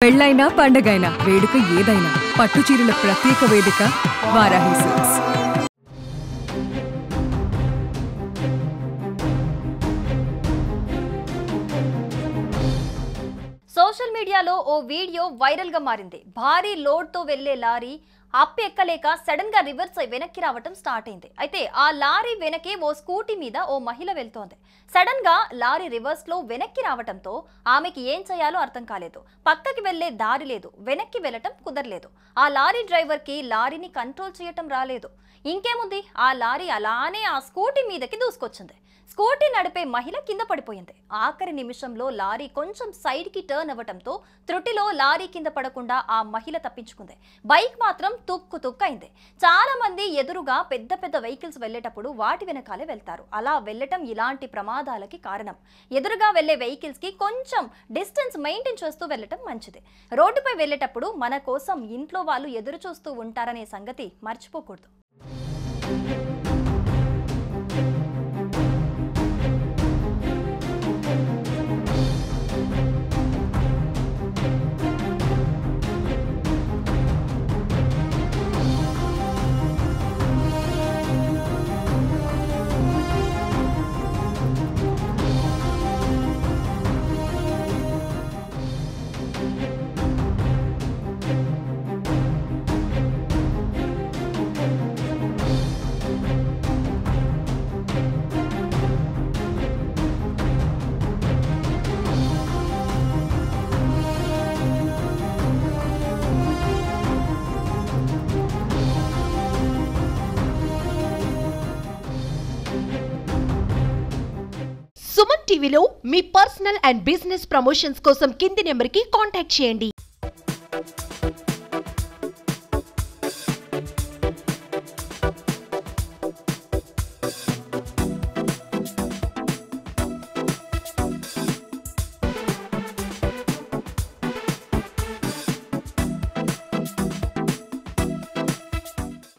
పెళ్ళైనా పండగైనా వేడుక ఏదైనా పట్టు చీరల ప్రత్యేక వేదిక వారాహి సిల్క్స్. సోషల్ మీడియాలో ఓ వీడియో వైరల్ గా మారింది. భారీ లోడ్ తో వెళ్లే లారీ అప్ ఎక్కలేక సడన్ గా రివర్స్ అయి వెనక్కి రావటం స్టార్ట్ అయింది. అయితే ఆ లారీ వెనకే ఓ స్కూటీ మీద ఓ మహిళ వెళ్తోంది. సడన్ గా లారీ రివర్స్ లో వెనక్కి రావటంతో ఆమెకి ఏం చేయాలో అర్థం కాలేదు. పక్కకి వెళ్లే దారి లేదు, వెనక్కి వెళ్లటం కుదరలేదు. ఆ లారీ డ్రైవర్ కి లారీని కంట్రోల్ చేయటం రాలేదు. ఇంకేముంది, ఆ లారీ అలానే ఆ స్కూటీ మీదకి దూసుకొచ్చింది. స్కూటీ నడిపే మహిళ కింద పడిపోయింది. ఆఖరి నిమిషంలో లారీ కొంచెం సైడ్ కి టర్న్ అవ్వటంతో త్రుటిలో లారీ కింద పడకుండా ఆ మహిళ తప్పించుకుంది. బైక్ మాత్రం తుక్కు అయింది. చాలా మంది ఎదురుగా పెద్ద పెద్ద వెహికల్స్ వెళ్లేటప్పుడు వాటి వెనకాలే వెళ్తారు. అలా వెళ్లటం ఇలాంటి ప్రమాదాలకి కారణం. ఎదురుగా వెళ్లే వెహికల్స్ కి కొంచెం డిస్టెన్స్ మెయింటైన్ చేస్తూ వెళ్లటం మంచిది. రోడ్డుపై వెళ్లేటప్పుడు మన కోసం ఇంట్లో వాళ్ళు ఎదురు చూస్తూ ఉంటారనే సంగతి మర్చిపోకూడదు. సుమన్ టీవీలో మీ పర్సనల్ అండ్ బిజినెస్ ప్రమోషన్స్ కోసం కింది నెంబర్కి కాంటాక్ట్ చేయండి.